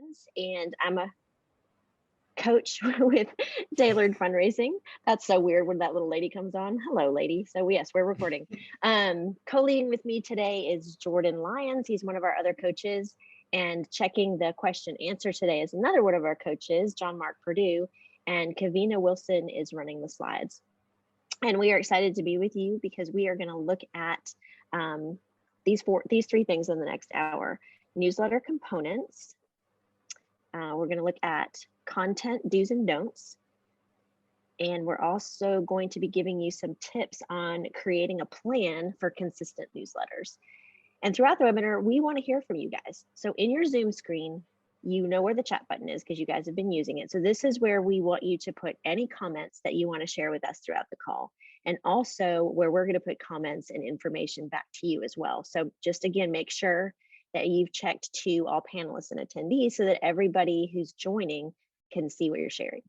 Lyons, and I'm a coach with Tailored Fundraising. That's so weird when that little lady comes on. Hello, lady. So yes, we're recording. Co-leading with me today is Jordan Lyons. He's one of our other coaches, and checking the question answer today is another one of our coaches, John Mark Purdue, and Kavina Wilson is running the slides. And we are excited to be with you because we are going to look at these three things in the next hour: newsletter components. We're going to look at content do's and don'ts. And we're also going to be giving you some tips on creating a plan for consistent newsletters. And throughout the webinar, we want to hear from you guys. So in your Zoom screen, you know where the chat button is because you guys have been using it. So this is where we want you to put any comments that you want to share with us throughout the call. And also where we're going to put comments and information back to you as well. So just again, make sure that you've checked to all panelists and attendees so that everybody who's joining can see what you're sharing.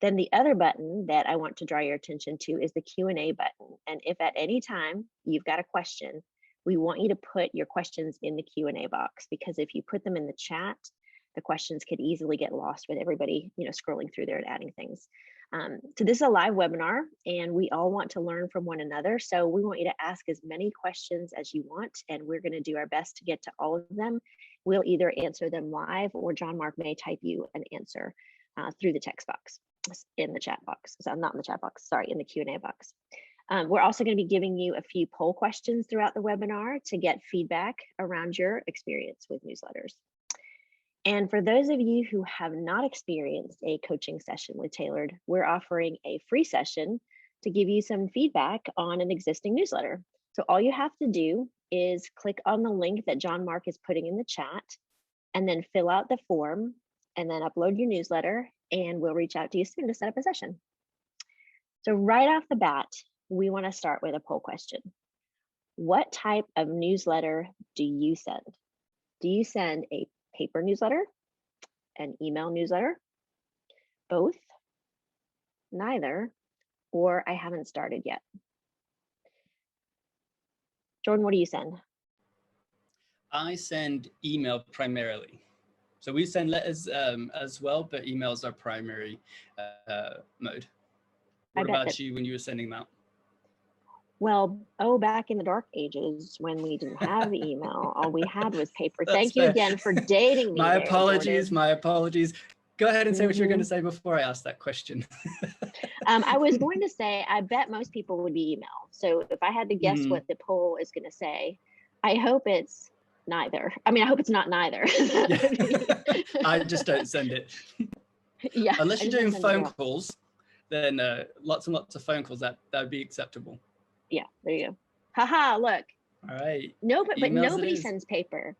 Then the other button that I want to draw your attention to is the Q&A button. And if at any time you've got a question, we want you to put your questions in the Q&A box, because if you put them in the chat, the questions could easily get lost with everybody, scrolling through there and adding things. So this is a live webinar and we all want to learn from one another. So we want you to ask as many questions as you want, and we're going to do our best to get to all of them. We'll either answer them live, or John Mark may type you an answer through the text box in the chat box. So not in the chat box, sorry, in the Q&A box. We're also going to be giving you a few poll questions throughout the webinar to get feedback around your experience with newsletters. And for those of you who have not experienced a coaching session with Tailored, we're offering a free session to give you some feedback on an existing newsletter. So all you have to do is click on the link that John Mark is putting in the chat, and then fill out the form, and then upload your newsletter, and we'll reach out to you soon to set up a session. So right off the bat, we want to start with a poll question. What type of newsletter do you send? Do you send a paper newsletter, an email newsletter, both, neither, or I haven't started yet? Jordan, what do you send? I send email primarily. So we send letters as well, but emails are primary mode. What about you when you were sending them out? Well, back in the dark ages when we didn't have email, all we had was paper. That's Thank you again for dating me. My apologies. Go ahead and say what you were going to say before I asked that question. I was going to say, I bet most people would be email. So if I had to guess what the poll is going to say, I hope it's neither. I mean, I hope it's not neither. I just don't send it. Yeah. Unless you're doing phone calls, then lots and lots of phone calls, that would be acceptable. Yeah, there you go. Haha, look. All right. No, but nobody sends paper.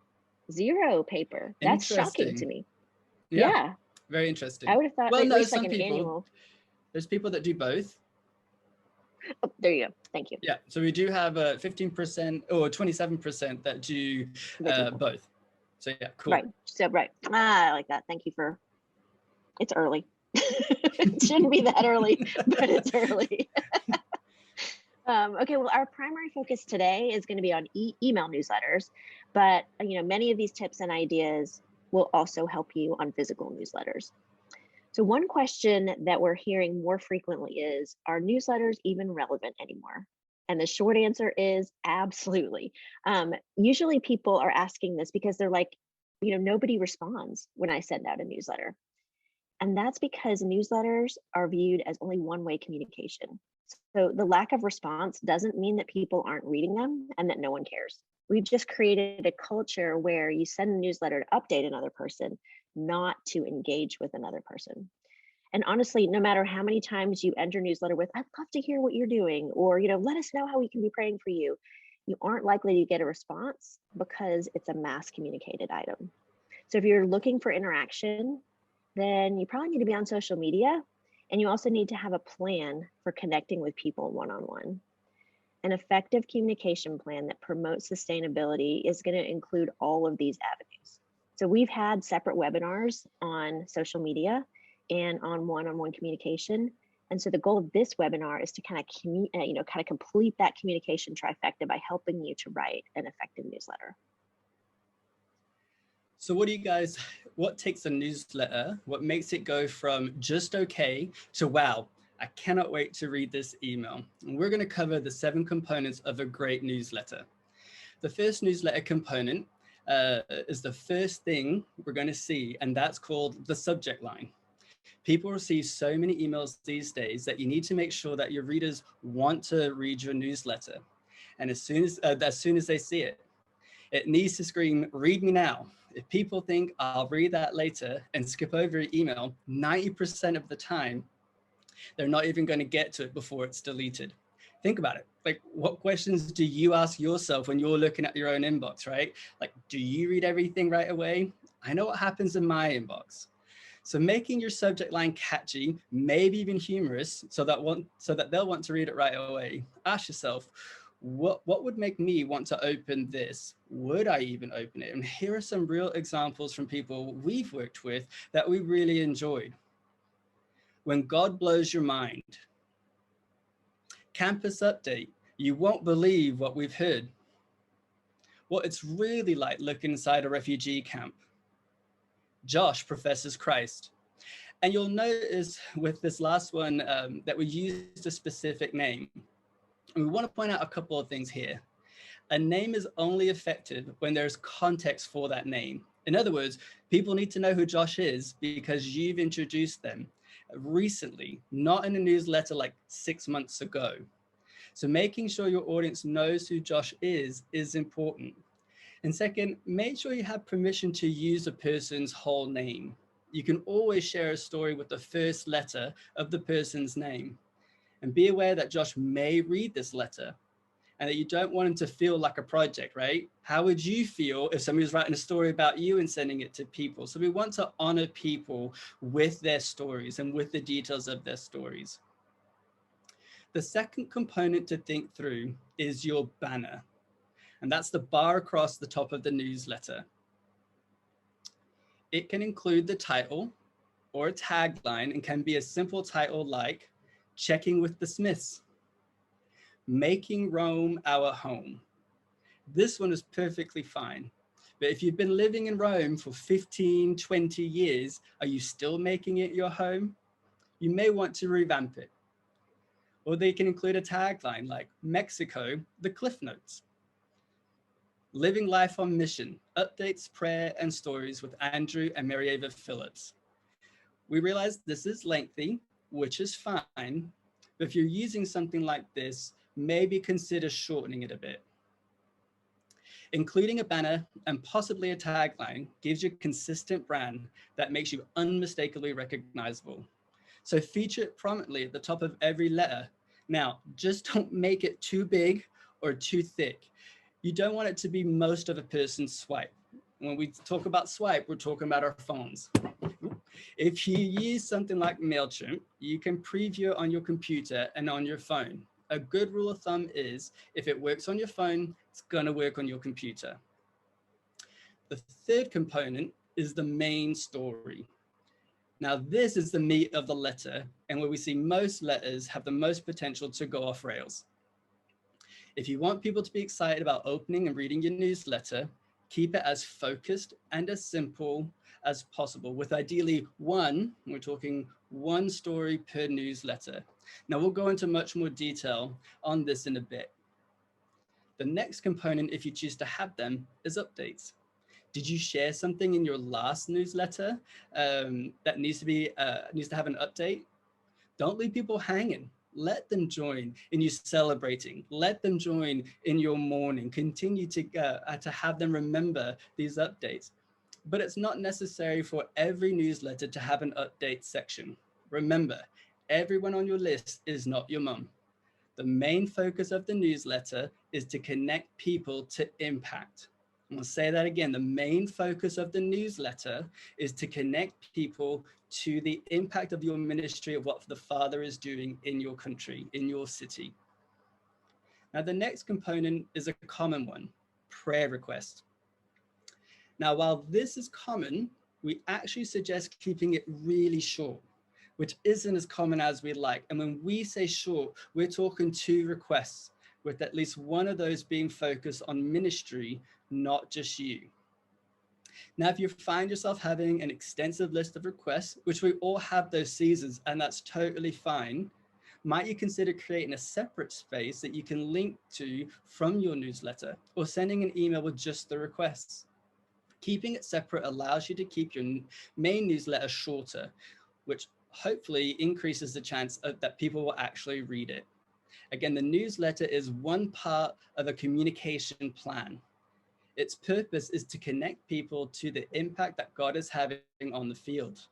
Zero paper. That's shocking to me. Yeah. Very interesting. I would have thought at least like an annual. There's people that do both. Oh, there you go. Thank you. Yeah. So we do have 15% or 27% that do both. So yeah, cool. Right. So right. I like that. Thank you for. It's early. It shouldn't be that early, but it's early. Okay, well, our primary focus today is going to be on email newsletters, but many of these tips and ideas will also help you on physical newsletters. So one question that we're hearing more frequently is, are newsletters even relevant anymore? And the short answer is absolutely. Usually people are asking this because they're like, nobody responds when I send out a newsletter. And that's because newsletters are viewed as only one-way communication. So the lack of response doesn't mean that people aren't reading them and that no one cares. We've just created a culture where you send a newsletter to update another person, not to engage with another person. And honestly, no matter how many times you end your newsletter with, I'd love to hear what you're doing, or let us know how we can be praying for you, you aren't likely to get a response because it's a mass communicated item. So if you're looking for interaction, then you probably need to be on social media. And you also need to have a plan for connecting with people one-on-one. An effective communication plan that promotes sustainability is going to include all of these avenues. So we've had separate webinars on social media and on one-on-one communication. And so the goal of this webinar is to kind of complete that communication trifecta by helping you to write an effective newsletter. So what do you guys, what takes a newsletter, what makes it go from just okay to wow, I cannot wait to read this email. And we're going to cover the 7 components of a great newsletter. The first newsletter component is the first thing we're going to see, and that's called the subject line. People receive so many emails these days that you need to make sure that your readers want to read your newsletter. And as soon as they see it, it needs to scream, read me now. If people think I'll read that later and skip over your email, 90% of the time, they're not even going to get to it before it's deleted. Think about it. Like, what questions do you ask yourself when you're looking at your own inbox, right? Like, do you read everything right away? I know what happens in my inbox. So making your subject line catchy, maybe even humorous, so that they'll want to read it right away. Ask yourself, what would make me want to open this? Would I even open it? And here are some real examples from people we've worked with that we really enjoyed. When God blows your mind. Campus update. You won't believe what we've heard. What it's really like looking inside a refugee camp. Josh professes Christ. And you'll notice with this last one that we used a specific name. And we want to point out a couple of things here. A name is only effective when there's context for that name. In other words, people need to know who Josh is because you've introduced them recently, not in a newsletter like 6 months ago. So making sure your audience knows who Josh is important. And second, make sure you have permission to use a person's whole name. You can always share a story with the first letter of the person's name. And be aware that Josh may read this letter and that you don't want him to feel like a project, right? How would you feel if somebody was writing a story about you and sending it to people? So we want to honor people with their stories and with the details of their stories. The second component to think through is your banner. And that's the bar across the top of the newsletter. It can include the title or a tagline and can be a simple title like Checking with the Smiths, Making Rome Our Home. This one is perfectly fine. But if you've been living in Rome for 15, 20 years, are you still making it your home? You may want to revamp it. Or they can include a tagline like Mexico, the Cliff Notes. Living Life on Mission, updates, prayer, and stories with Andrew and Marieva Phillips. We realize this is lengthy, which is fine, but if you're using something like this, maybe consider shortening it a bit. Including a banner and possibly a tagline gives you a consistent brand that makes you unmistakably recognizable. So feature it prominently at the top of every letter. Now, just don't make it too big or too thick. You don't want it to be most of a person's swipe. When we talk about swipe, we're talking about our phones. If you use something like MailChimp, you can preview it on your computer and on your phone. A good rule of thumb is if it works on your phone, it's going to work on your computer. The third component is the main story. Now, this is the meat of the letter and where we see most letters have the most potential to go off rails. If you want people to be excited about opening and reading your newsletter, keep it as focused and as simple as possible with ideally we're talking one story per newsletter. Now we'll go into much more detail on this in a bit. The next component, if you choose to have them, is updates. Did you share something in your last newsletter that needs to have an update? Don't leave people hanging. Let them join in you celebrating. Let them join in your mourning. Continue to have them remember these updates. But it's not necessary for every newsletter to have an update section. Remember, everyone on your list is not your mum. The main focus of the newsletter is to connect people to impact. I'm going to say that again. The main focus of the newsletter is to connect people to the impact of your ministry, of what the Father is doing in your country, in your city. Now, the next component is a common one, prayer request. Now, while this is common, we actually suggest keeping it really short, which isn't as common as we'd like. And when we say short, we're talking 2 requests, with at least one of those being focused on ministry, not just you. Now, if you find yourself having an extensive list of requests, which we all have those seasons, and that's totally fine, might you consider creating a separate space that you can link to from your newsletter, or sending an email with just the requests? Keeping it separate allows you to keep your main newsletter shorter, which hopefully increases the chance that people will actually read it. Again, the newsletter is one part of a communication plan. Its purpose is to connect people to the impact that God is having on the field.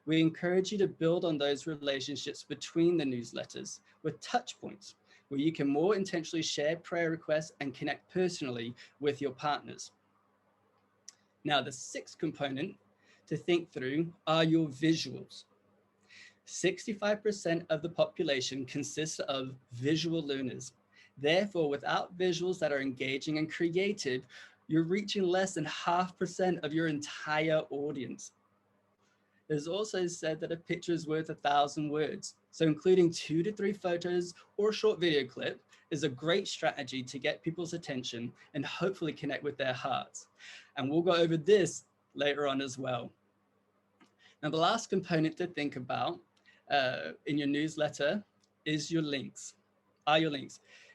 We encourage you to build on those relationships between the newsletters with touch points, where you can more intentionally share prayer requests and connect personally with your partners. Now, the sixth component to think through are your visuals. 65% of the population consists of visual learners. Therefore, without visuals that are engaging and creative, you're reaching less than 0.5% of your entire audience. There's also said that a picture is worth 1,000 words. So including 2 to 3 photos or a short video clip is a great strategy to get people's attention and hopefully connect with their hearts. And we'll go over this later on as well. Now, the last component to think about in your newsletter is your links.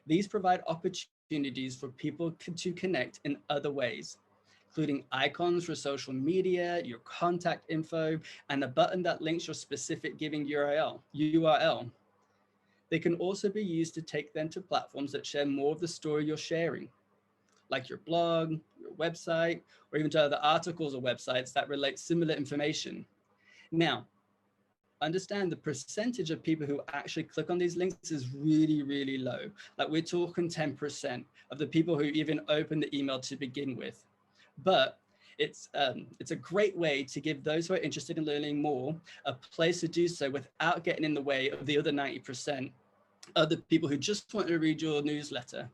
These provide opportunities for people to connect in other ways, including icons for social media, your contact info, and a button that links your specific giving URL. They can also be used to take them to platforms that share more of the story you're sharing, like your blog, your website, or even to other articles or websites that relate similar information. Now, understand the percentage of people who actually click on these links is really, really low. Like we're talking 10% of the people who even open the email to begin with. But it's a great way to give those who are interested in learning more a place to do so without getting in the way of the other 90% of the people who just want to read your newsletter.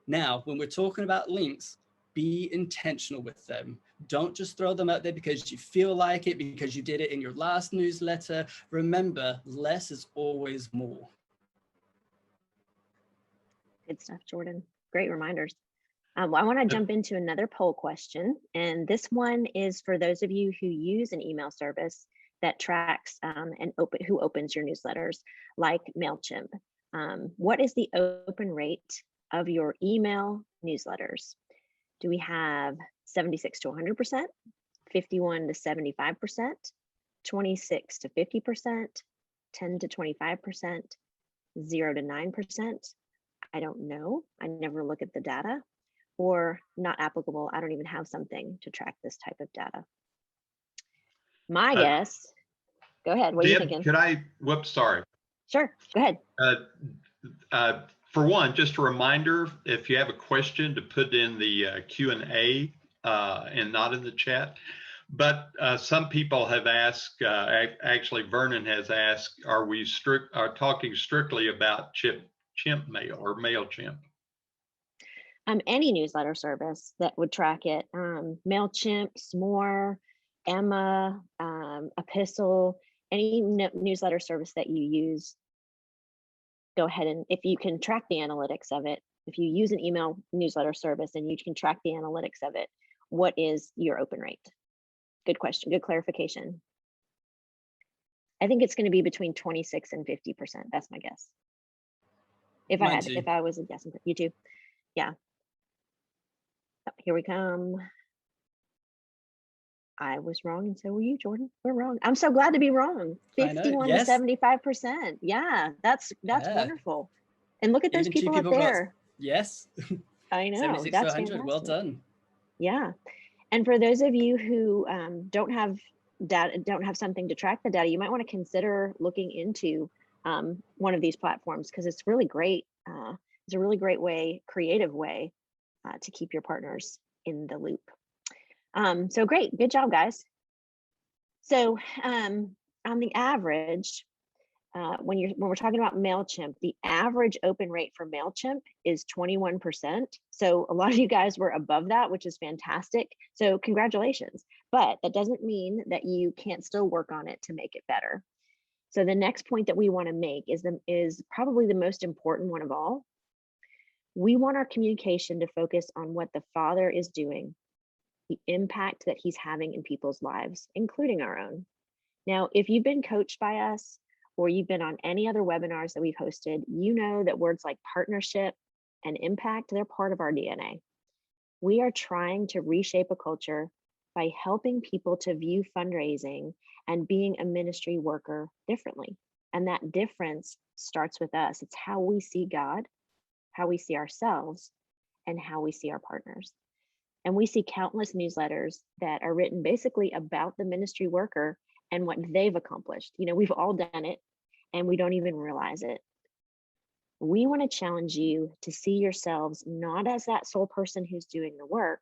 Now, when we're talking about links, be intentional with them. Don't just throw them out there because you feel like it, because you did it in your last newsletter. Remember, less is always more. Good stuff, Jordan. Great reminders. I want to jump into another poll question, and this one is for those of you who use an email service that tracks who opens your newsletters, like MailChimp. What is the open rate of your email newsletters? Do we have 76 to 100%, 51 to 75%, 26 to 50%, 10 to 25%, 0 to 9%? I don't know. I never look at the data. Or not applicable. I don't even have something to track this type of data. My guess, go ahead. What are you thinking? Could I, whoops, sorry. Sure, go ahead. For one, just a reminder, if you have a question, to put in the Q&A and not in the chat. But some people have asked, actually Vernon has asked, are we talking strictly about Chimp Mail or MailChimp? Any newsletter service that would track it. MailChimp, S'more, Emma, Epistle, any newsletter service that you use, go ahead, and if you can track the analytics of it, if you use an email newsletter service and you can track the analytics of it, what is your open rate? Good question, good clarification. I think it's going to be between 26 and 50%. That's my guess. If I was guessing, you too. Yeah. Oh, here we come. I was wrong, and so were you, Jordan. We're wrong. I'm so glad to be wrong. 51 to 75%. Yeah, that's wonderful. And look at those people up there. Yes. I know. 76 That's to 100. fantastic. Well done. Yeah. And for those of you who don't have data, don't have something to track the data, you might want to consider looking into one of these platforms, because it's really great. It's a really great way, creative way to keep your partners in the loop. So great, good job, guys. So on the average, when we're talking about MailChimp, the average open rate for MailChimp is 21%. So a lot of you guys were above that, which is fantastic. So congratulations. But that doesn't mean that you can't still work on it to make it better. So the next point that we want to make is probably the most important one of all. We want our communication to focus on what the Father is doing the impact that he's having in people's lives, including our own. Now, if you've been coached by us or you've been on any other webinars that we've hosted, you know that words like partnership and impact, they're part of our DNA. We are trying to reshape a culture by helping people to view fundraising and being a ministry worker differently. And that difference starts with us. It's how we see God, how we see ourselves, and how we see our partners. And we see countless newsletters that are written basically about the ministry worker and what they've accomplished. You know, we've all done it and we don't even realize it. We want to challenge you to see yourselves not as that sole person who's doing the work,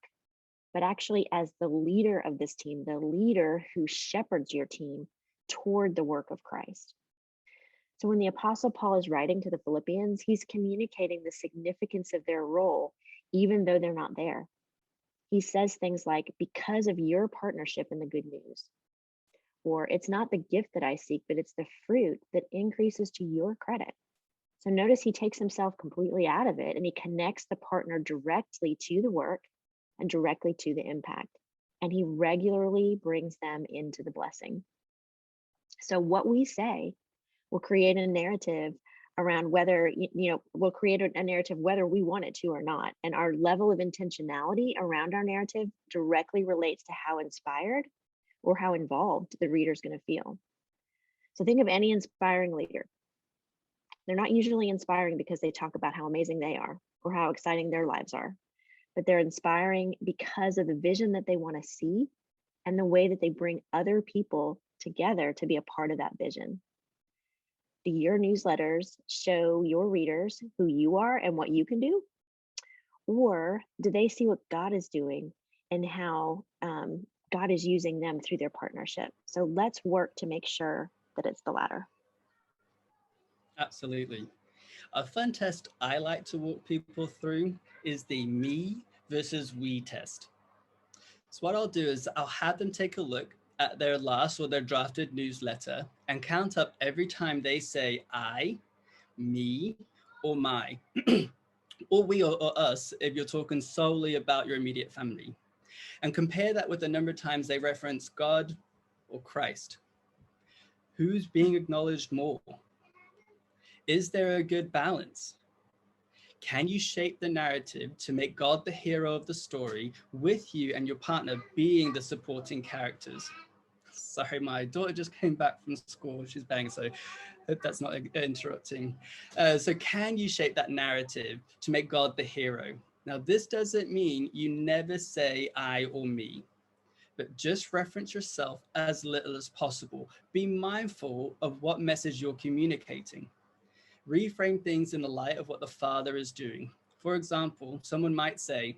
but actually as the leader of this team, the leader who shepherds your team toward the work of Christ. So when the Apostle Paul is writing to the Philippians, he's communicating the significance of their role, even though they're not there. He says things like, because of your partnership in the good news, or it's not the gift that I seek, but it's the fruit that increases to your credit. So notice he takes himself completely out of it and he connects the partner directly to the work and directly to the impact. And he regularly brings them into the blessing. So what we say will create a narrative around whether, we'll create a narrative whether we want it to or not. And our level of intentionality around our narrative directly relates to how inspired or how involved the reader's going to feel. So think of any inspiring leader. They're not usually inspiring because they talk about how amazing they are or how exciting their lives are, but they're inspiring because of the vision that they want to see and the way that they bring other people together to be a part of that vision. Do your newsletters show your readers who you are and what you can do? Or do they see what God is doing and how God is using them through their partnership? So let's work to make sure that it's the latter. Absolutely. A fun test I like to walk people through is the me versus we test. So what I'll do is I'll have them take a look at their last or their drafted newsletter and count up every time they say I, me, or my, or we or us if you're talking solely about your immediate family. And compare that with the number of times they reference God or Christ. Who's being acknowledged more? Is there a good balance? Can you shape the narrative to make God the hero of the story with you and your partner being the supporting characters? Sorry, my daughter just came back from school. She's banging, so hope that's not interrupting. So can you shape that narrative to make God the hero? Now, this doesn't mean you never say I or me, but just reference yourself as little as possible. Be mindful of what message you're communicating. Reframe things in the light of what the Father is doing. For example, someone might say,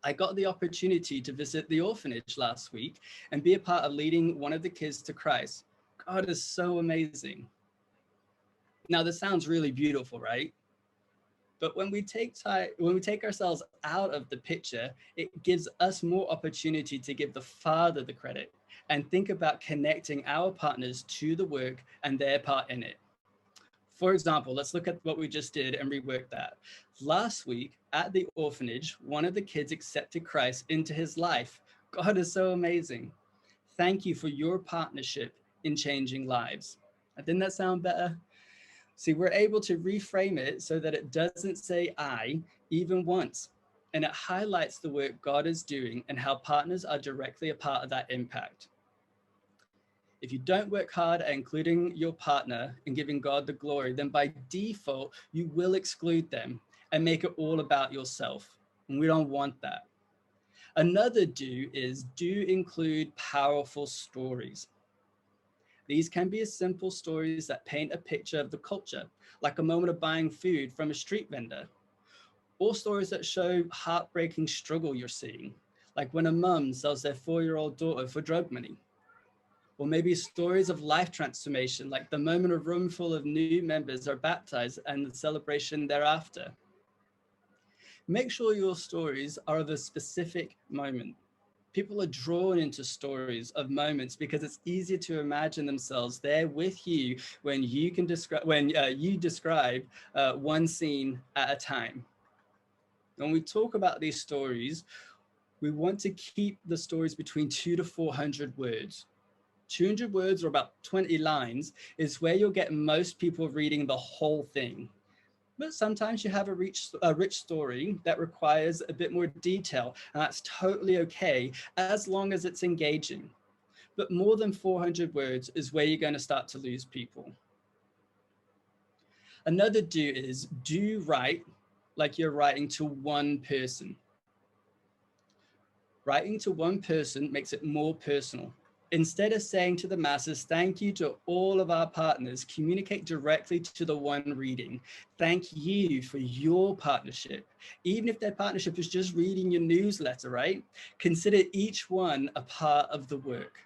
I got the opportunity to visit the orphanage last week and be a part of leading one of the kids to Christ. God is so amazing. Now, this sounds really beautiful, right? But when we take ourselves out of the picture, it gives us more opportunity to give the Father the credit and think about connecting our partners to the work and their part in it. For example, let's look at what we just did and rework that. Last week at the orphanage, one of the kids accepted Christ into his life. God is so amazing. Thank you for your partnership in changing lives. Didn't that sound better? See, we're able to reframe it so that it doesn't say I even once, and it highlights the work God is doing and how partners are directly a part of that impact. If you don't work hard at including your partner and giving God the glory, then by default, you will exclude them and make it all about yourself. And we don't want that. Another do is do include powerful stories. These can be as simple stories that paint a picture of the culture, like a moment of buying food from a street vendor, or stories that show heartbreaking struggle you're seeing, like when a mum sells their 4-year-old daughter for drug money. Or maybe stories of life transformation, like the moment a room full of new members are baptized and the celebration thereafter. Make sure your stories are of a specific moment. People are drawn into stories of moments because it's easier to imagine themselves there with you when you describe one scene at a time. When we talk about these stories, We want to keep the stories between 200 to 400 words. 200 words or about 20 lines is where you'll get most people reading the whole thing. But sometimes you have a rich story that requires a bit more detail, and that's totally okay as long as it's engaging. But more than 400 words is where you're going to start to lose people. Another do is do write like you're writing to one person. Writing to one person makes it more personal. Instead of saying to the masses, thank you to all of our partners, communicate directly to the one reading. Thank you for your partnership. Even if their partnership is just reading your newsletter, right? Consider each one a part of the work.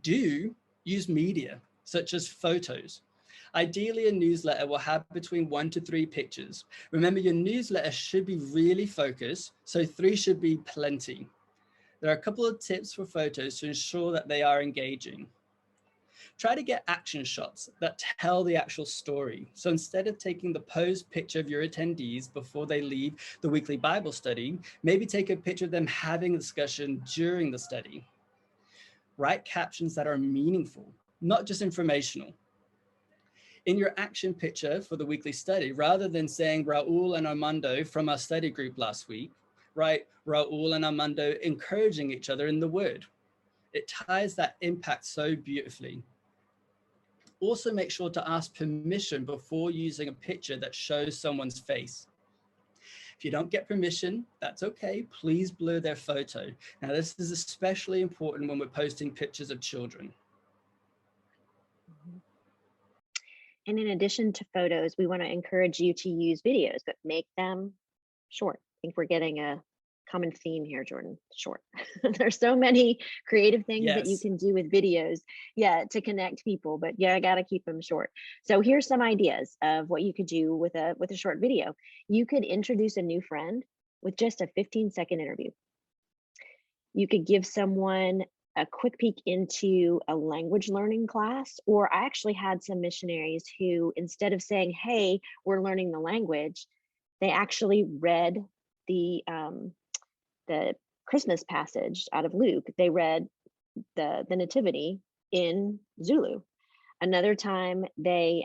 Do use media, such as photos. Ideally, a newsletter will have between 1 to 3 pictures. Remember, your newsletter should be really focused, so 3 should be plenty. There are a couple of tips for photos to ensure that they are engaging. Try to get action shots that tell the actual story. So instead of taking the posed picture of your attendees before they leave the weekly Bible study, maybe take a picture of them having a discussion during the study. Write captions that are meaningful, not just informational. In your action picture for the weekly study, rather than saying Raul and Armando from our study group last week, write Raul and Armando encouraging each other in the word. It ties that impact so beautifully. Also make sure to ask permission before using a picture that shows someone's face. If you don't get permission, that's okay. Please blur their photo. Now, this is especially important when we're posting pictures of children. And in addition to photos, we want to encourage you to use videos, but make them short. I think we're getting a common theme here, Jordan. Short. There's so many creative things that you can do with videos, to connect people, but I got to keep them short. So here's some ideas of what you could do with a short video. You could introduce a new friend with just a 15-second interview. You could give someone a quick peek into a language learning class, or I actually had some missionaries who, instead of saying, hey, we're learning the language, they actually read the Christmas passage out of Luke. They read the nativity in Zulu. Another time they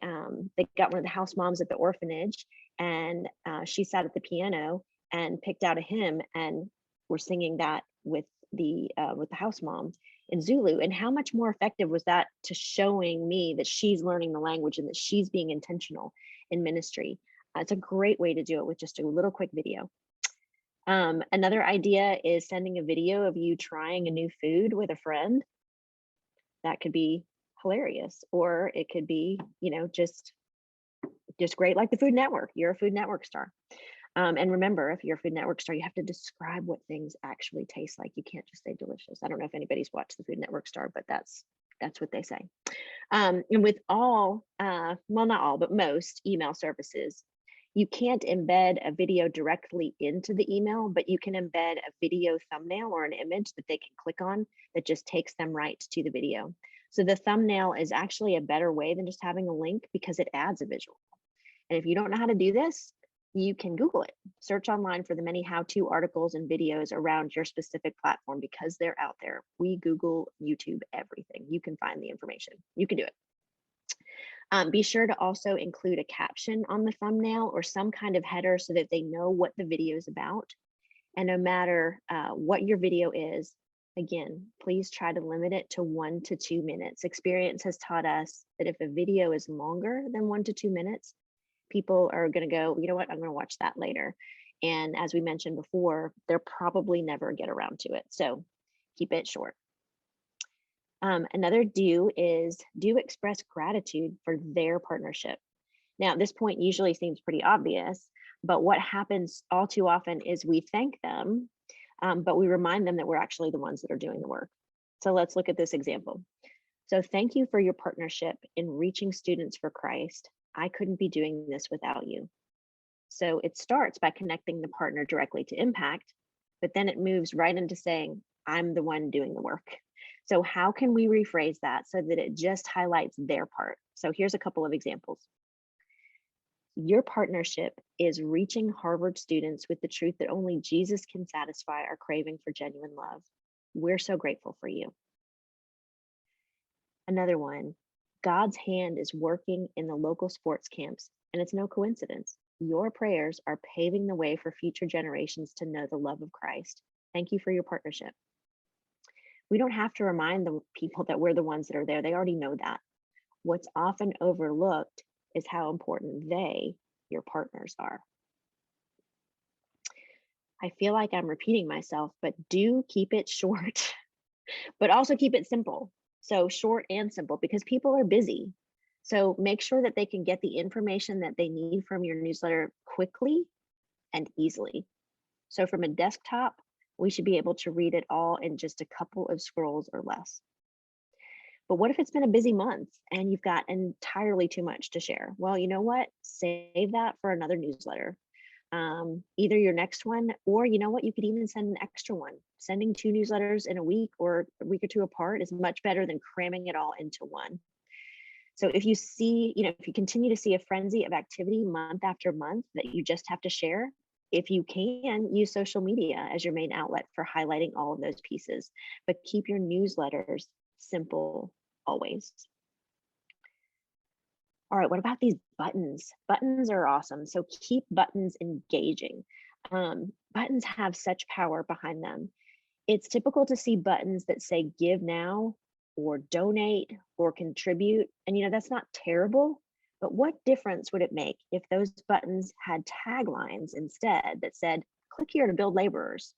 got one of the house moms at the orphanage, and she sat at the piano and picked out a hymn, and we're singing that with the house mom in Zulu. And how much more effective was that to showing me that she's learning the language and that she's being intentional in ministry? It's a great way to do it with just a little quick video. Another idea is sending a video of you trying a new food with a friend. That could be hilarious, or it could be, just great, like the Food Network. You're a Food Network star. And remember, if you're a Food Network star, you have to describe what things actually taste like. You can't just say delicious. I don't know if anybody's watched the Food Network star, but that's what they say. And with all, well, not all, but most email services, you can't embed a video directly into the email, but you can embed a video thumbnail or an image that they can click on that just takes them right to the video. So the thumbnail is actually a better way than just having a link because it adds a visual. And if you don't know how to do this, you can Google it. Search online for the many how-to articles and videos around your specific platform because they're out there. We Google, YouTube, everything. You can find the information. You can do it. Be sure to also include a caption on the thumbnail or some kind of header so that they know what the video is about. And no matter what your video is, again, please try to limit it to 1 to 2 minutes. Experience has taught us that if a video is longer than 1 to 2 minutes, people are going to go, you know what, I'm going to watch that later. And as we mentioned before, they'll probably never get around to it. So keep it short. Another do is express gratitude for their partnership. Now, this point usually seems pretty obvious, but what happens all too often is we thank them, but we remind them that we're actually the ones that are doing the work. So let's look at this example. So thank you for your partnership in reaching students for Christ. I couldn't be doing this without you. So it starts by connecting the partner directly to impact, but then it moves right into saying, I'm the one doing the work. So how can we rephrase that so that it just highlights their part? So here's a couple of examples. Your partnership is reaching Harvard students with the truth that only Jesus can satisfy our craving for genuine love. We're so grateful for you. Another one, God's hand is working in the local sports camps, and it's no coincidence. Your prayers are paving the way for future generations to know the love of Christ. Thank you for your partnership. We don't have to remind the people that we're the ones that are there. They already know that. What's often overlooked is how important they, your partners, are. I feel like I'm repeating myself, but do keep it short, but also keep it simple. So short and simple, because people are busy. So make sure that they can get the information that they need from your newsletter quickly and easily. So from a desktop, we should be able to read it all in just a couple of scrolls or less. But what if it's been a busy month and you've got entirely too much to share? Well, you know what? Save that for another newsletter. Either your next one, or you know what, you could even send an extra one. Sending 2 newsletters in a week or a week or 2 apart is much better than cramming it all into one. So if you see, if you continue to see a frenzy of activity month after month that you just have to share, if you can, use social media as your main outlet for highlighting all of those pieces, but keep your newsletters simple always. All right, what about these buttons? Buttons are awesome. So keep buttons engaging. Buttons have such power behind them. It's typical to see buttons that say give now or donate or contribute. And that's not terrible, but what difference would it make if those buttons had taglines instead that said, click here to build laborers,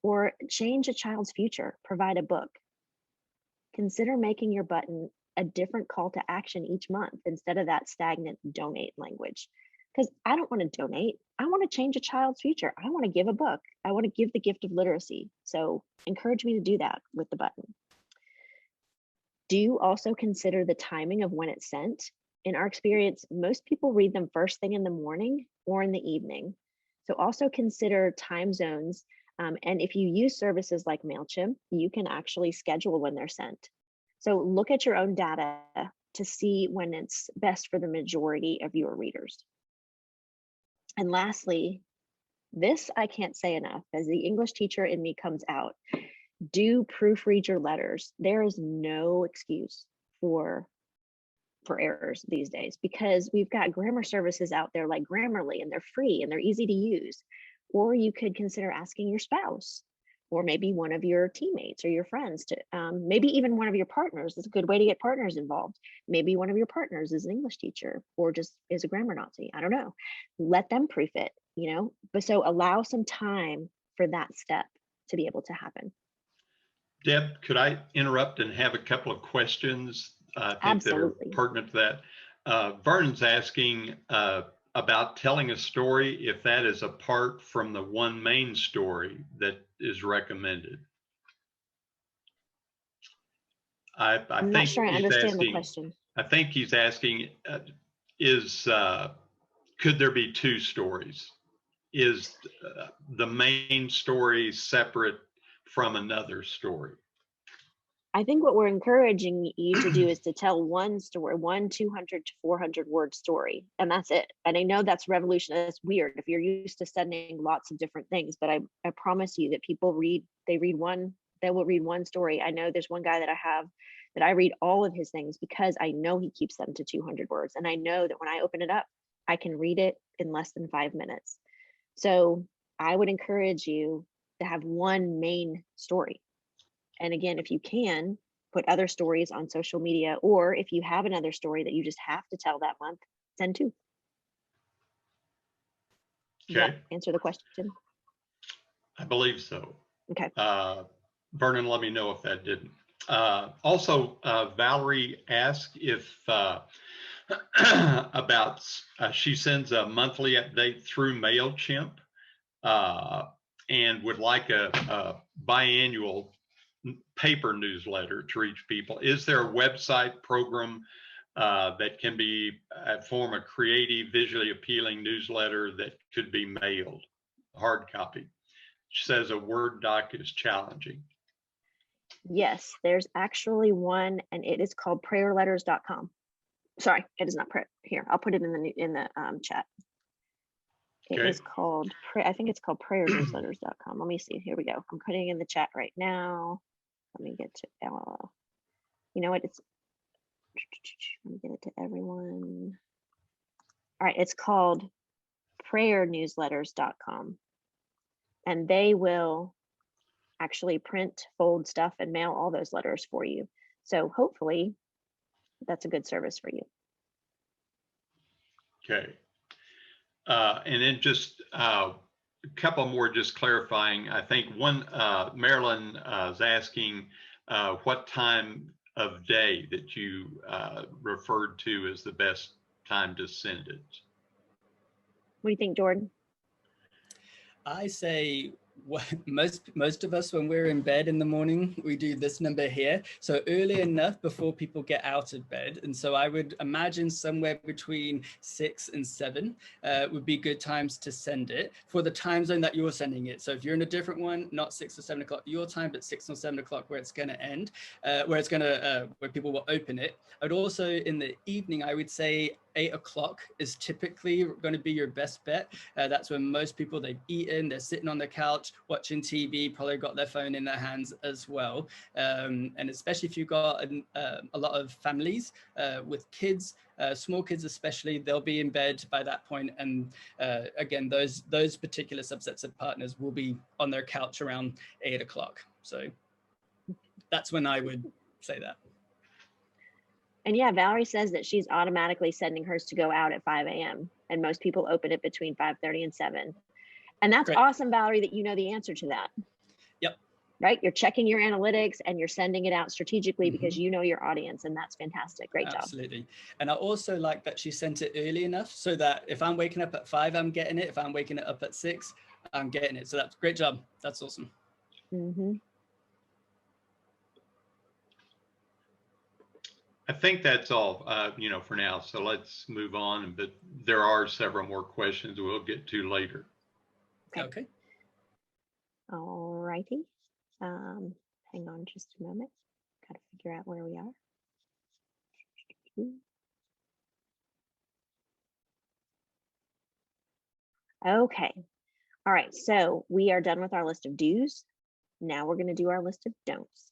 or change a child's future, provide a book? Consider making your button a different call to action each month instead of that stagnant donate language. Because I don't want to donate. I want to change a child's future. I want to give a book. I want to give the gift of literacy. So encourage me to do that with the button. Do also consider the timing of when it's sent. In our experience, most people read them first thing in the morning or in the evening. So also consider time zones. And if you use services like MailChimp, you can actually schedule when they're sent. So look at your own data to see when it's best for the majority of your readers. And lastly, this I can't say enough, as the English teacher in me comes out. Do proofread your letters. There is no excuse for errors these days, because we've got grammar services out there like Grammarly, and they're free and they're easy to use. Or you could consider asking your spouse, or maybe one of your teammates or your friends to, maybe even one of your partners. It's a good way to get partners involved. Maybe one of your partners is an English teacher or just is a grammar Nazi. I don't know. Let them proof it, but so allow some time for that step to be able to happen. Deb, could I interrupt and have a couple of questions? I think Absolutely. that are pertinent to that. Vernon's asking about telling a story, if that is apart from the one main story that is recommended. I'm not sure I understand the question. I think he's asking, could there be 2 stories? Is the main story separate from another story? I think what we're encouraging you to do is to tell one story, 200 to 400 word story, and that's it. And I know that's revolutionary. That's weird if you're used to sending lots of different things, but I promise you that people they will read one story. I know there's one guy that I have that I read all of his things because I know he keeps them to 200 words. And I know that when I open it up, I can read it in less than 5 minutes. So I would encourage you to have one main story. And again, if you can, put other stories on social media, or if you have another story that you just have to tell that month, send 2. Okay. Does that answer the question? I believe so. Okay. Vernon, let me know if that didn't. Also, Valerie asked if she sends a monthly update through MailChimp and would like a biannual paper newsletter to reach people. Is there a website program that can form a creative, visually appealing newsletter that could be mailed, hard copy? She says a Word doc is challenging. Yes, there's actually one, and it is called prayerletters.com. Sorry, it is not here. I'll put it in the chat. It Okay. is called, I think it's called prayernewsletters.com. Let me see. Here we go. I'm putting it in the chat right now. Let me get to, you know what? Let me get it to everyone. All right, it's called prayernewsletters.com. And they will actually print, fold stuff, and mail all those letters for you. So hopefully that's a good service for you. Okay. And then just a couple more just clarifying. I think one, Marilyn is asking what time of day that you referred to as the best time to send it. What do you think, Jordan? I say most of us, when we're in bed in the morning, we do this number here. So early enough before people get out of bed. And so I would imagine somewhere between 6 and 7 would be good times to send it for the time zone that you're sending it. So if you're in a different one, not 6 or 7 o'clock your time, but 6 or 7 o'clock where it's going to end, where people will open it. I'd also, in the evening, I would say 8 o'clock is typically going to be your best bet. That's when most people, they've eaten, they're sitting on the couch, watching TV, probably got their phone in their hands as well. And especially if you've got a lot of families with kids, small kids especially, they'll be in bed by that point. And again, those particular subsets of partners will be on their couch around 8 o'clock. So that's when I would say that. And yeah, Valerie says that she's automatically sending hers to go out at 5 a.m. and most people open it between 5:30 and 7. And that's Great. Awesome, Valerie, that you know the answer to that. Yep. Right? You're checking your analytics and you're sending it out strategically because you know your audience, and that's fantastic. Great job. Absolutely. And I also like that she sent it early enough so that if I'm waking up at 5, I'm getting it. If I'm waking it up at 6, I'm getting it. So that's great job. That's awesome. Mm-hmm. I think that's all, for now. So let's move on. But there are several more questions we'll get to later. Okay. All righty. Hang on just a moment. Got to figure out where we are. Okay. All right. So we are done with our list of do's. Now we're going to do our list of don'ts.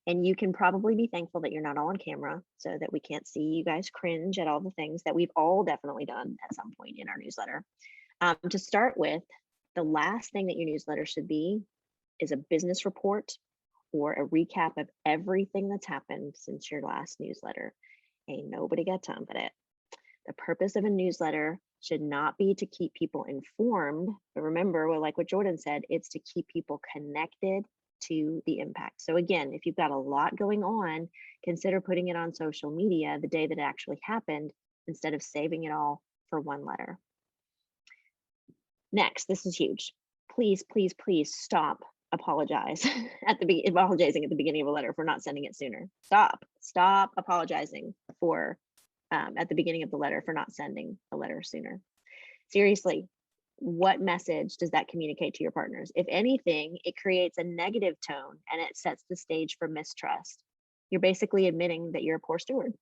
And you can probably be thankful that you're not all on camera so that we can't see you guys cringe at all the things that we've all definitely done at some point in our newsletter. To start with, the last thing that your newsletter should be is a business report or a recap of everything that's happened since your last newsletter. Ain't nobody got time for that. The purpose of a newsletter should not be to keep people informed, but remember, well, like what Jordan said, it's to keep people connected to the impact. So again, if you've got a lot going on, consider putting it on social media the day that it actually happened instead of saving it all for one letter. Next, this is huge. Please, please, please stop apologizing at the beginning of a letter for not sending it sooner. Stop apologizing for at the beginning of the letter for not sending the letter sooner. Seriously, what message does that communicate to your partners? If anything, it creates a negative tone and it sets the stage for mistrust. You're basically admitting that you're a poor steward.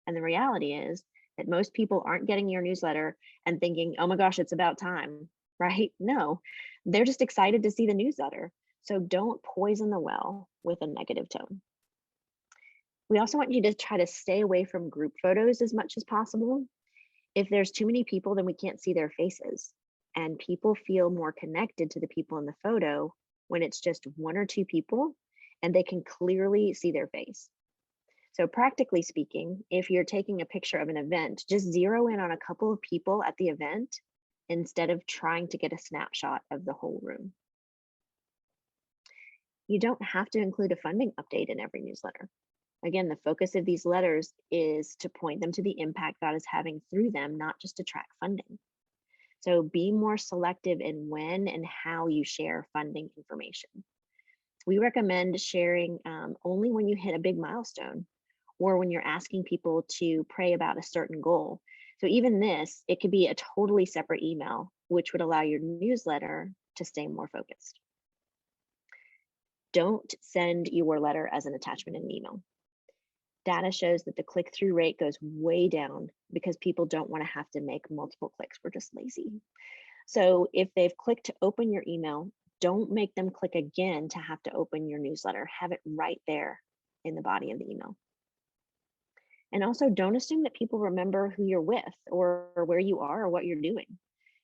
And the reality is that most people aren't getting your newsletter and thinking, oh my gosh, it's about time, right? No, they're just excited to see the newsletter. So don't poison the well with a negative tone. We also want you to try to stay away from group photos as much as possible. If there's too many people, then we can't see their faces. And people feel more connected to the people in the photo when it's just 1 or 2 people and they can clearly see their face. So practically speaking, if you're taking a picture of an event, just zero in on a couple of people at the event instead of trying to get a snapshot of the whole room. You don't have to include a funding update in every newsletter. Again, the focus of these letters is to point them to the impact God is having through them, not just to track funding. So be more selective in when and how you share funding information. We recommend sharing only when you hit a big milestone or when you're asking people to pray about a certain goal. So even this, it could be a totally separate email, which would allow your newsletter to stay more focused. Don't send your letter as an attachment in an email. data shows that the click-through rate goes way down because people don't want to have to make multiple clicks. We're just lazy. So if they've clicked to open your email, don't make them click again to have to open your newsletter. Have it right there in the body of the email. And also don't assume that people remember who you're with or where you are or what you're doing.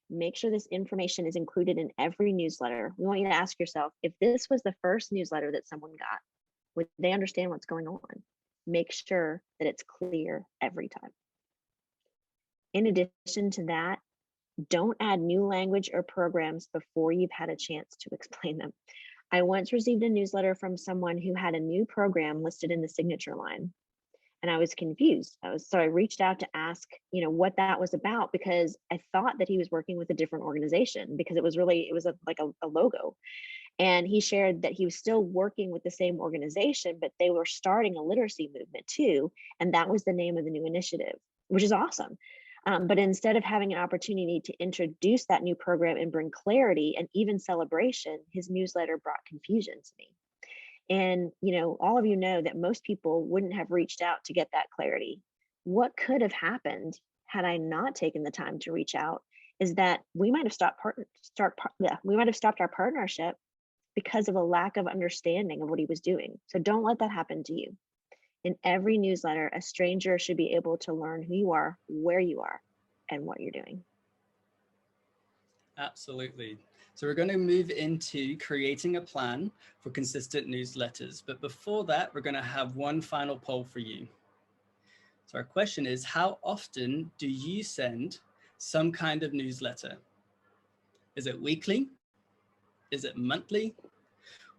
Make sure this information is included in every newsletter. We want you to ask yourself, if this was the first newsletter that someone got, would they understand what's going on? Make sure that it's clear every time. In addition to that, don't add new language or programs before you've had a chance to explain them. I once received a newsletter from someone who had a new program listed in the signature line, and I was confused. So I reached out to ask, what that was about, because I thought that he was working with a different organization, because it was like a logo. And he shared that he was still working with the same organization, but they were starting a literacy movement too. And that was the name of the new initiative, which is awesome. But instead of having an opportunity to introduce that new program and bring clarity and even celebration, his newsletter brought confusion to me. And, all of you know that most people wouldn't have reached out to get that clarity. What could have happened had I not taken the time to reach out is that we might have stopped our partnership because of a lack of understanding of what he was doing. So don't let that happen to you. In every newsletter, a stranger should be able to learn who you are, where you are, and what you're doing. Absolutely. So we're going to move into creating a plan for consistent newsletters. But before that, we're going to have one final poll for you. So our question is, how often do you send some kind of newsletter? Is it weekly? Is it monthly?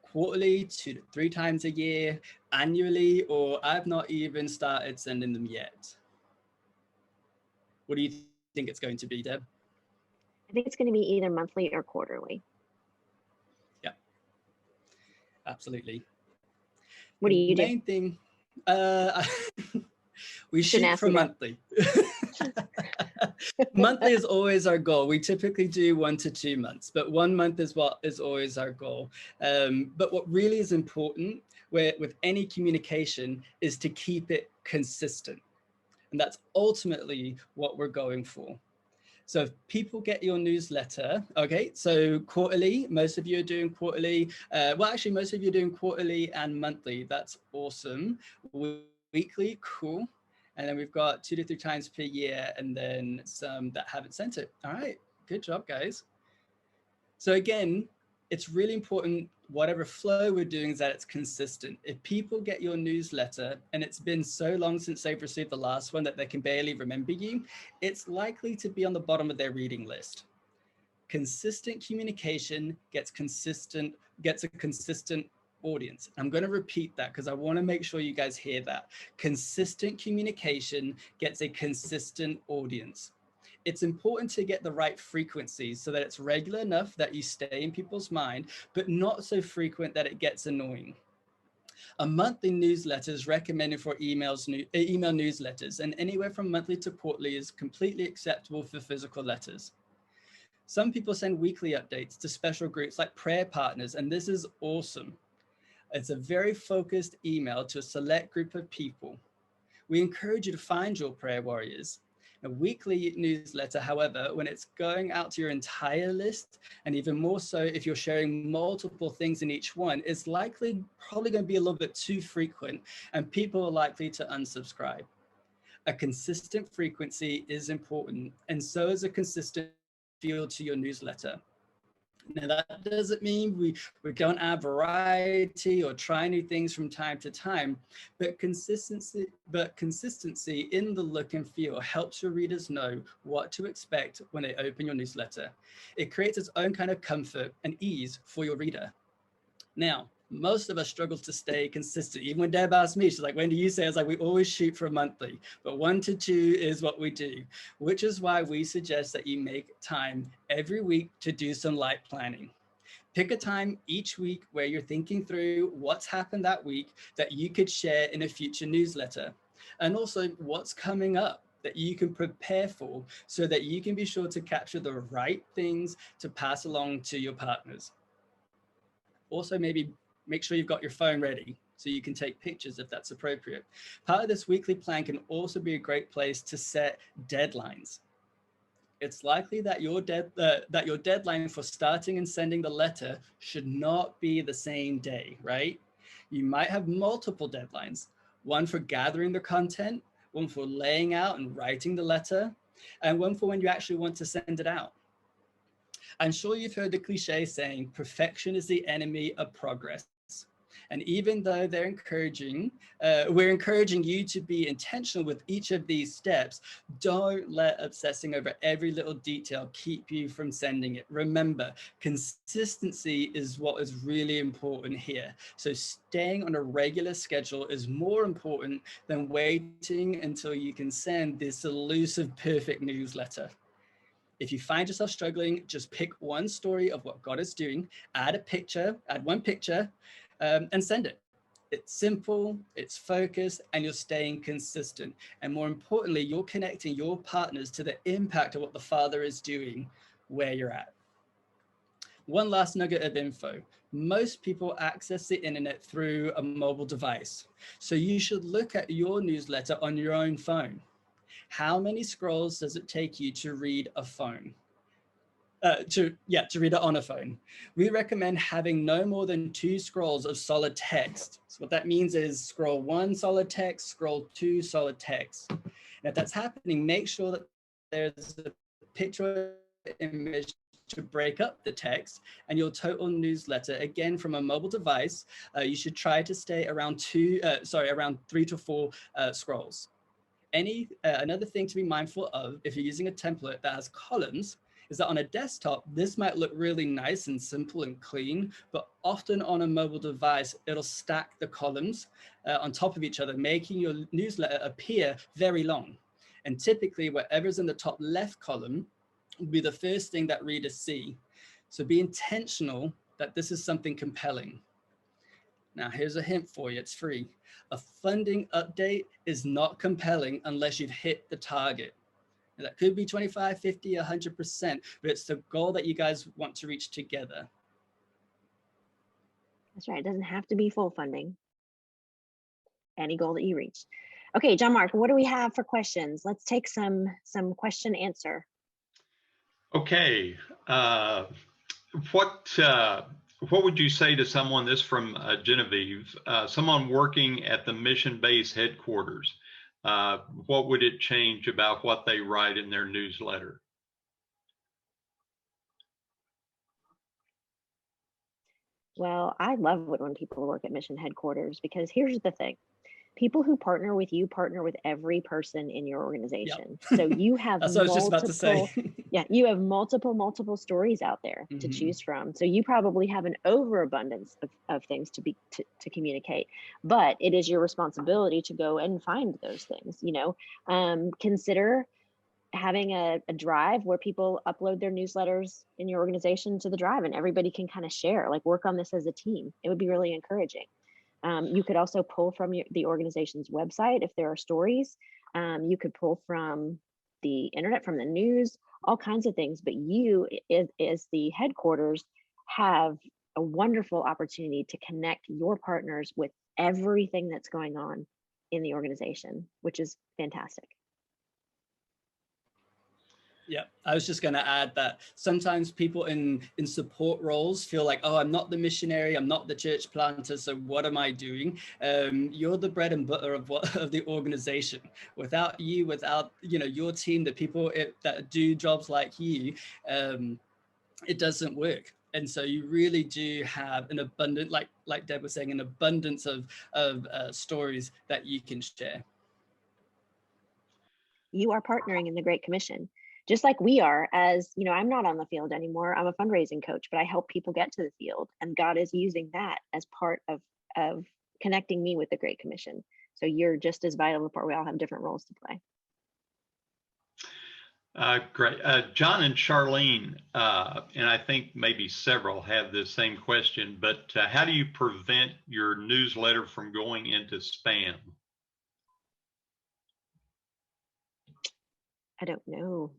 Quarterly, 2 to 3 times a year, annually, or I've not even started sending them yet? What do you think it's going to be, Deb? I think it's going to be either monthly or quarterly. Yeah, absolutely. What do you do? Main thing, we shoot for monthly. Monthly is always our goal. We typically do 1 to 2 months, but 1 month is what is always our goal. But what really is important with any communication is to keep it consistent. And that's ultimately what we're going for. So if people get your newsletter, okay, so quarterly, most of you are doing quarterly. Actually, most of you are doing quarterly and monthly. That's awesome. Weekly, cool. And then we've got 2 to 3 times per year, and then some that haven't sent it. All right, good job, guys. So again, it's really important, whatever flow we're doing, is that it's consistent. If people get your newsletter and it's been so long since they've received the last one that they can barely remember you, it's likely to be on the bottom of their reading list. Consistent communication gets a consistent audience. I'm going to repeat that because I want to make sure you guys hear that. Consistent communication gets a consistent audience. It's important to get the right frequencies so that it's regular enough that you stay in people's mind, but not so frequent that it gets annoying. A monthly newsletter is recommended for email newsletters, and anywhere from monthly to quarterly is completely acceptable for physical letters. Some people send weekly updates to special groups like prayer partners, and this is awesome. It's a very focused email to a select group of people. We encourage you to find your prayer warriors. A weekly newsletter, however, when it's going out to your entire list, and even more so if you're sharing multiple things in each one, is probably going to be a little bit too frequent, and people are likely to unsubscribe. A consistent frequency is important, and so is a consistent feel to your newsletter. Now, that doesn't mean we don't add variety or try new things from time to time, but consistency in the look and feel helps your readers know what to expect when they open your newsletter. It creates its own kind of comfort and ease for your reader. Now, most of us struggle to stay consistent. Even when Deb asked me, she's like, when do you say? I was like, we always shoot for a monthly, but 1 to 2 is what we do, which is why we suggest that you make time every week to do some light planning. Pick a time each week where you're thinking through what's happened that week that you could share in a future newsletter, and also what's coming up that you can prepare for so that you can be sure to capture the right things to pass along to your partners. Also, maybe Make sure you've got your phone ready so you can take pictures if that's appropriate. Part of this weekly plan can also be a great place to set deadlines. It's likely that your deadline for starting and sending the letter should not be the same day, right? You might have multiple deadlines, one for gathering the content, one for laying out and writing the letter, and one for when you actually want to send it out. I'm sure you've heard the cliche saying, perfection is the enemy of progress. And even though we're encouraging you to be intentional with each of these steps, don't let obsessing over every little detail keep you from sending it. Remember, consistency is what is really important here. So staying on a regular schedule is more important than waiting until you can send this elusive perfect newsletter. If you find yourself struggling, just pick one story of what God is doing, add one picture, and send it. It's simple, it's focused, and you're staying consistent. And more importantly, you're connecting your partners to the impact of what the Father is doing where you're at. One last nugget of info. Most people access the internet through a mobile device. So you should look at your newsletter on your own phone. How many scrolls does it take you to read a phone? To read it on a phone. We recommend having no more than 2 scrolls of solid text. So what that means is scroll 1 solid text, scroll 2 solid text. And if that's happening, make sure that there's a picture or image to break up the text, and your total newsletter, again from a mobile device, you should try to stay around 3 to 4 scrolls. Another thing to be mindful of if you're using a template that has columns is that on a desktop, this might look really nice and simple and clean, but often on a mobile device, it'll stack the columns on top of each other, making your newsletter appear very long. And typically, whatever's in the top left column will be the first thing that readers see. So be intentional that this is something compelling. Now, here's a hint for you, it's free. A funding update is not compelling unless you've hit the target. Now, that could be 25, 50, 100%, but it's the goal that you guys want to reach together. That's right, it doesn't have to be full funding. Any goal that you reach. Okay, John Mark, what do we have for questions? Let's take some question answer. Okay, what would you say to someone, this from Genevieve, someone working at the mission base headquarters? What would it change about what they write in their newsletter? Well, I love it when people work at mission headquarters, because here's the thing. People who partner with you partner with every person in your organization. Yep. So you have That's what I was just about to say. You have multiple stories out there to choose from. So you probably have an overabundance of things to communicate, but it is your responsibility to go and find those things. Consider having a drive where people upload their newsletters in your organization to the drive, and everybody can kind of share, like work on this as a team. It would be really encouraging. You could also pull from the organization's website if there are stories. You could pull from the internet, from the news, all kinds of things. But you, as the headquarters, have a wonderful opportunity to connect your partners with everything that's going on in the organization, which is fantastic. Yeah, I was just going to add that sometimes people in support roles feel like, oh, I'm not the missionary, I'm not the church planter, so what am I doing? You're the bread and butter of the organization. Without you, without your team, the people that do jobs like you, it doesn't work. And so you really do have an abundant, like Deb was saying, an abundance of stories that you can share. You are partnering in the Great Commission. Just like we are, as I'm not on the field anymore. I'm a fundraising coach, but I help people get to the field, and God is using that as part of connecting me with the Great Commission. So you're just as vital. We all have different roles to play. Great. John and Charlene, and I think maybe several have the same question, but how do you prevent your newsletter from going into spam? I don't know.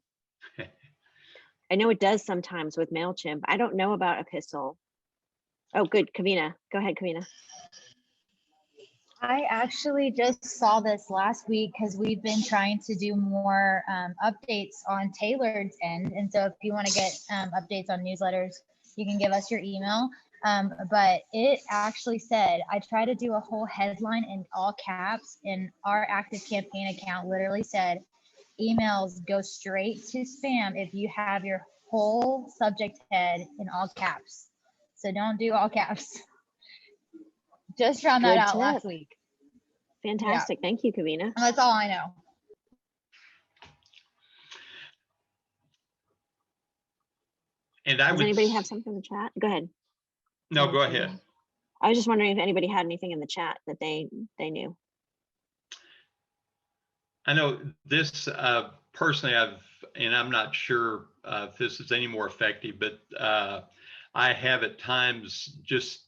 I know it does sometimes with MailChimp. I don't know about Epistle. Oh, good. Kavina. Go ahead, Kavina. I actually just saw this last week because we've been trying to do more updates on Tailored's end. And so if you want to get updates on newsletters, you can give us your email. But it actually said, I tried to do a whole headline in all caps, and our active campaign account literally said, emails go straight to spam if you have your whole subject head in all caps. So don't do all caps. Just found that out last week. Fantastic. Yeah. Thank you, Kavina. That's all I know. And Does anybody have something in the chat? Go ahead. No, go ahead. I was just wondering if anybody had anything in the chat that they knew. I know this personally, and I'm not sure if this is any more effective, but I have at times just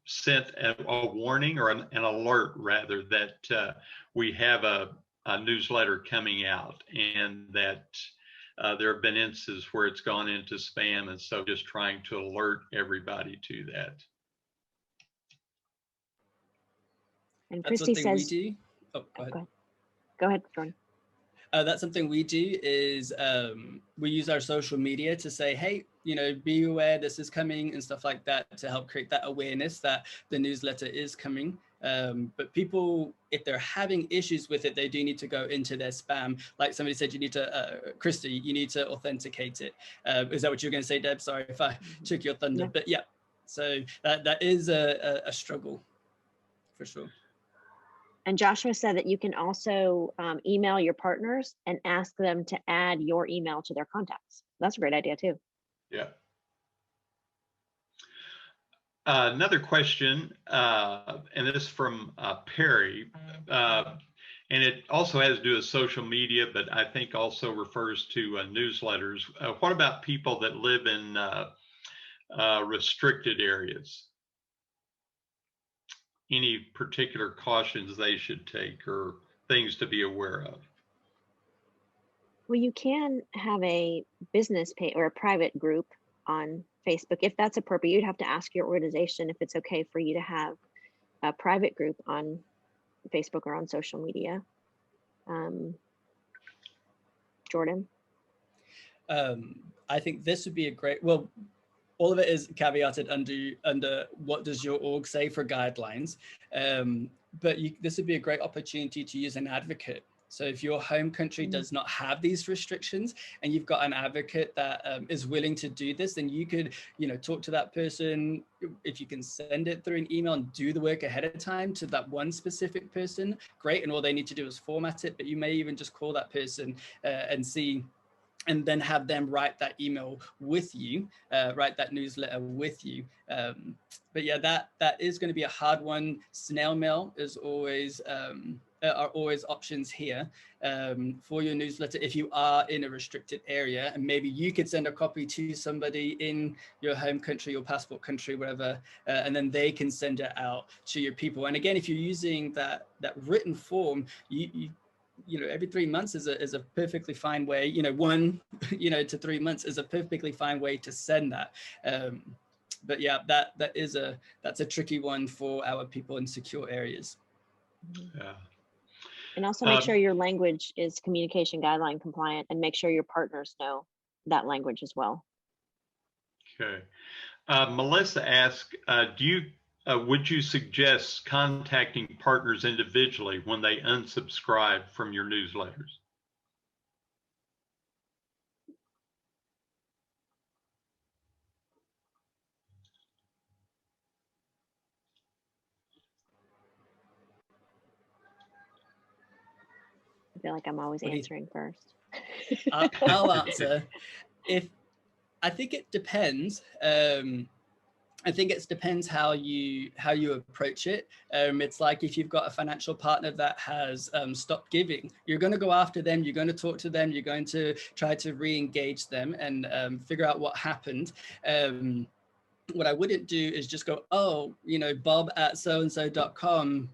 sent a warning or an alert rather that we have a newsletter coming out, and that there have been instances where it's gone into spam, and so just trying to alert everybody to that. And Christy says, we do. Oh, go ahead. Go ahead, Jordan. That's something we do is we use our social media to say, hey, be aware this is coming and stuff like that, to help create that awareness that the newsletter is coming. But people, if they're having issues with it, they do need to go into their spam. Like somebody said, you need to, Christy, you need to authenticate it. Is that what you're going to say, Deb? Sorry if I took your thunder, but yeah. So that is a struggle for sure. And Joshua said that you can also email your partners and ask them to add your email to their contacts. That's a great idea too. Yeah. Another question, and this is from Perry, and it also has to do with social media, but I think also refers to newsletters. What about people that live in restricted areas? Any particular cautions they should take or things to be aware of? Well, you can have a business page or a private group on Facebook. If that's appropriate, you'd have to ask your organization if it's okay for you to have a private group on Facebook or on social media. Jordan? I think this would be a great, well, all of it is caveated under what does your org say for guidelines. But this would be a great opportunity to use an advocate. So if your home country does not have these restrictions and you've got an advocate that is willing to do this, then you could, talk to that person. If you can send it through an email and do the work ahead of time to that one specific person, great. And all they need to do is format it, but you may even just call that person and see, and then have them write that email with you, write that newsletter with you. But yeah, that is going to be a hard one. Snail mail is always are always options here for your newsletter if you are in a restricted area, and maybe you could send a copy to somebody in your home country, your passport country, wherever, and then they can send it out to your people. And again, if you're using that written form, every 3 months is a perfectly fine way, 1 to 3 months is a perfectly fine way to send that. But yeah, that's a tricky one for our people in secure areas. Yeah. And also make sure your language is communication guideline compliant, and make sure your partners know that language as well. Okay. Melissa asked, would you suggest contacting partners individually when they unsubscribe from your newsletters? I feel like I'm always answering first. I'll answer. I think it depends. I think it depends how you approach it. It's like if you've got a financial partner that has stopped giving, you're going to go after them, you're going to talk to them, you're going to try to re-engage them and figure out what happened. What I wouldn't do is just go, bob@soandso.com,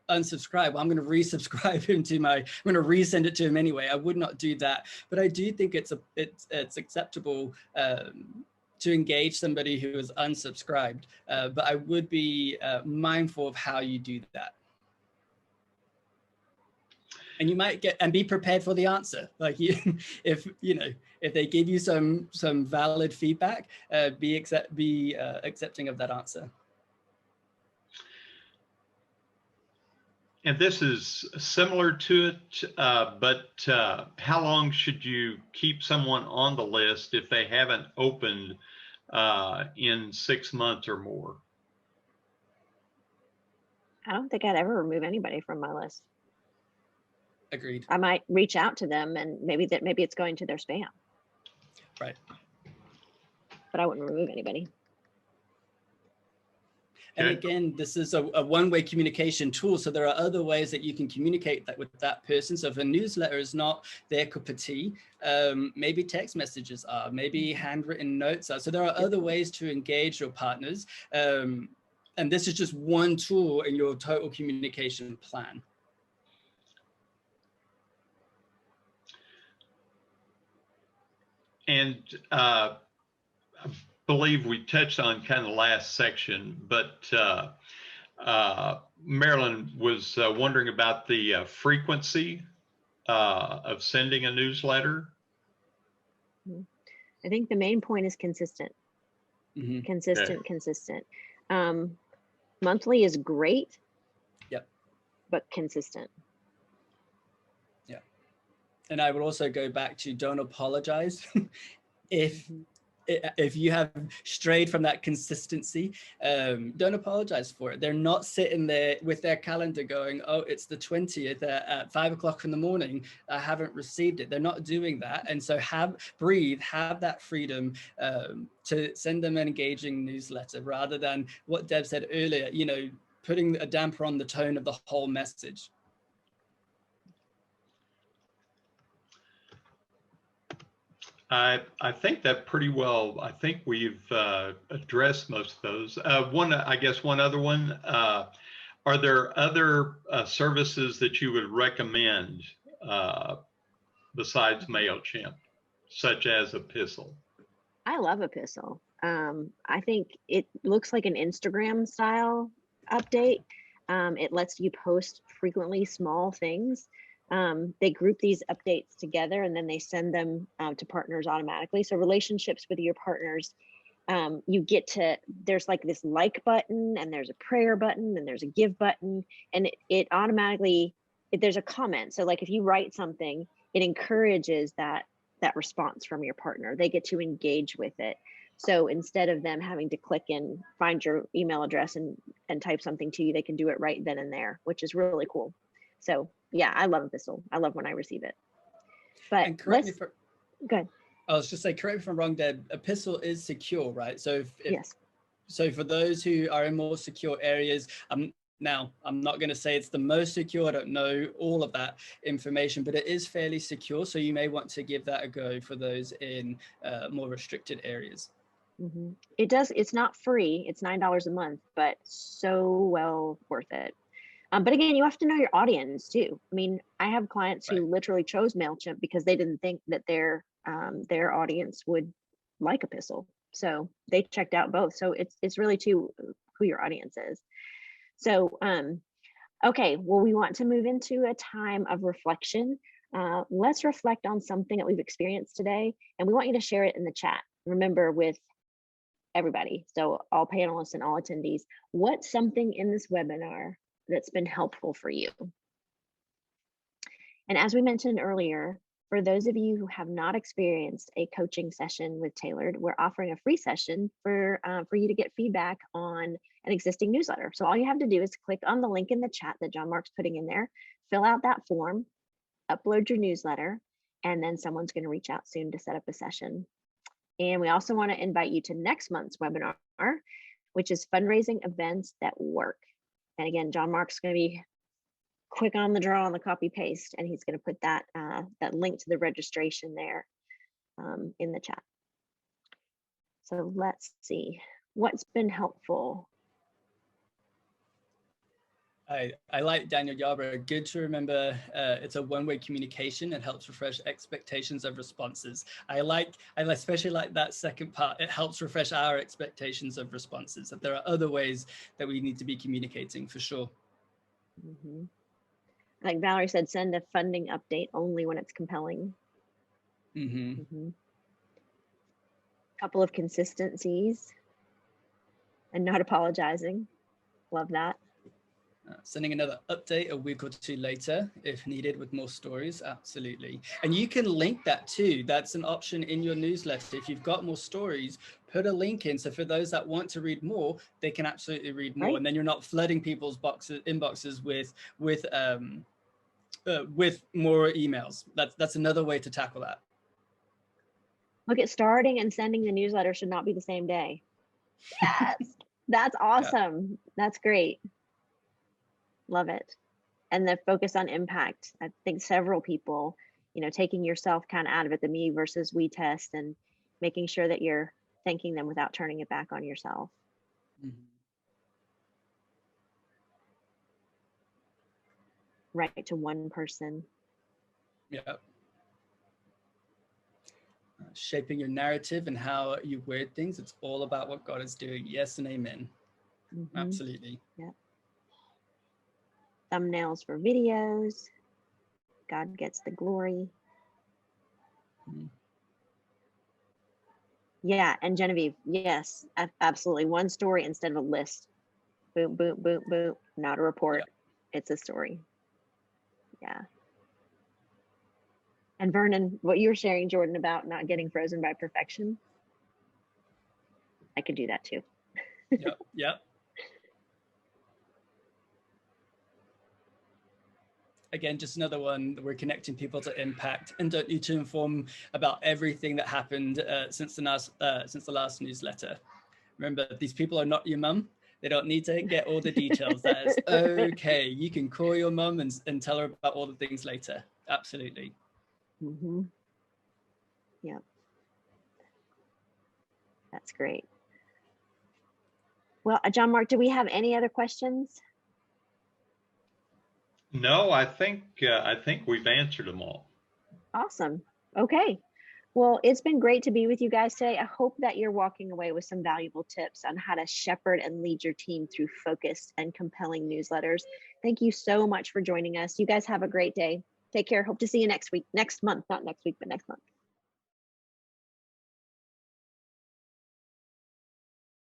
unsubscribe. Well, I'm going to resubscribe him I'm going to resend it to him anyway. I would not do that. But I do think it's acceptable to engage somebody who is unsubscribed, but I would be mindful of how you do that. And you might get, and be prepared for the answer. Like if they give you some valid feedback, be accepting of that answer. And this is similar to it, but how long should you keep someone on the list if they haven't opened in 6 months or more? I don't think I'd ever remove anybody from my list. Agreed. I might reach out to them, and maybe it's going to their spam. Right. But I wouldn't remove anybody. And Okay. again, this is a one-way communication tool. So there are other ways that you can communicate that with that person. So if a newsletter is not their cup of tea, maybe text messages are, maybe handwritten notes are. So there are other ways to engage your partners. And this is just one tool in your total communication plan. And I believe we touched on kind of the last section, but Marilyn was wondering about the frequency of sending a newsletter. I think the main point is consistent. Mm-hmm. Consistent. Monthly is great. Yep. But consistent. Yeah. And I would also go back to don't apologize if you have strayed from that consistency. Don't apologize for it. They're not sitting there with their calendar going, oh, it's the 20th at 5 o'clock in the morning. I haven't received it. They're not doing that. And so have that freedom to send them an engaging newsletter rather than what Deb said earlier, putting a damper on the tone of the whole message. I think that pretty well. I think we've addressed most of those. One other one. Are there other services that you would recommend besides MailChimp, such as Epistle? I love Epistle. I think it looks like an Instagram style update. It lets you post frequently small things. They group these updates together and then they send them to partners automatically. So relationships with your partners, there's like this like button, and there's a prayer button, and there's a give button, and it automatically, there's a comment. So like if you write something, it encourages that response from your partner. They get to engage with it. So instead of them having to click and find your email address and type something to you, they can do it right then and there, which is really cool. So yeah, I love Epistle. I love when I receive it. But correct me good. I was just saying, correct me if I'm wrong, Deb. Epistle is secure, right? So yes. So for those who are in more secure areas, now I'm not going to say it's the most secure. I don't know all of that information, but it is fairly secure. So you may want to give that a go for those in more restricted areas. Mm-hmm. It's not free. It's $9 a month, but so well worth it. But again, you have to know your audience too. I mean, I have clients who literally chose MailChimp because they didn't think that their audience would like Epistle. So they checked out both. So it's really to who your audience is. So, okay, well, we want to move into a time of reflection. Let's reflect on something that we've experienced today, and we want you to share it in the chat. Remember, with everybody, so all panelists and all attendees, what's something in this webinar that's been helpful for you? And as we mentioned earlier, for those of you who have not experienced a coaching session with Tailored, we're offering a free session for you to get feedback on an existing newsletter. So all you have to do is click on the link in the chat that John Mark's putting in there, fill out that form, upload your newsletter, and then someone's going to reach out soon to set up a session. And we also want to invite you to next month's webinar, which is fundraising events that work. And again, John Mark's going to be quick on the draw on the copy paste, and he's going to put that link to the registration there in the chat. So let's see what's been helpful. I like Daniel Yarbrough. Good to remember. It's a one-way communication. It helps refresh expectations of responses. I especially like that second part. It helps refresh our expectations of responses. That there are other ways that we need to be communicating for sure. Mm-hmm. Like Valerie said, send a funding update only when it's compelling. Mm-hmm. Mm-hmm. Couple of consistencies and not apologizing. Love that. Sending another update a week or two later if needed with more stories. Absolutely. And you can link that too. That's an option in your newsletter. If you've got more stories, put a link in. So for those that want to read more, they can absolutely read more. Right. And then you're not flooding people's inboxes with more emails. That's another way to tackle that. Look at starting and sending the newsletter should not be the same day. Yes, that's awesome. Yeah. That's great. Love it. And the focus on impact. I think several people, taking yourself kind of out of it, the me versus we test, and making sure that you're thanking them without turning it back on yourself. Mm-hmm. Right to one person. Yeah. Shaping your narrative and how you word things. It's all about what God is doing. Yes and amen. Mm-hmm. Absolutely. Yeah. Thumbnails for videos. God gets the glory. Mm-hmm. Yeah, and Genevieve, yes, absolutely. One story instead of a list. Boom, boom, boom, boom. Not a report. Yeah. It's a story. Yeah. And Vernon, what you were sharing, Jordan, about not getting frozen by perfection, I could do that too. Yep. Again, just another one. We're connecting people to impact and don't need to inform about everything that happened since the last newsletter. Remember, these people are not your mum. They don't need to get all the details. That is okay. You can call your mum and tell her about all the things later. Absolutely. Mm-hmm. Yep. That's great. Well, John Mark, do we have any other questions? No, I think we've answered them all. Awesome. Okay. Well, it's been great to be with you guys today. I hope that you're walking away with some valuable tips on how to shepherd and lead your team through focused and compelling newsletters. Thank you so much for joining us. You guys have a great day. Take care. Hope to see you next month, not next week, but next month.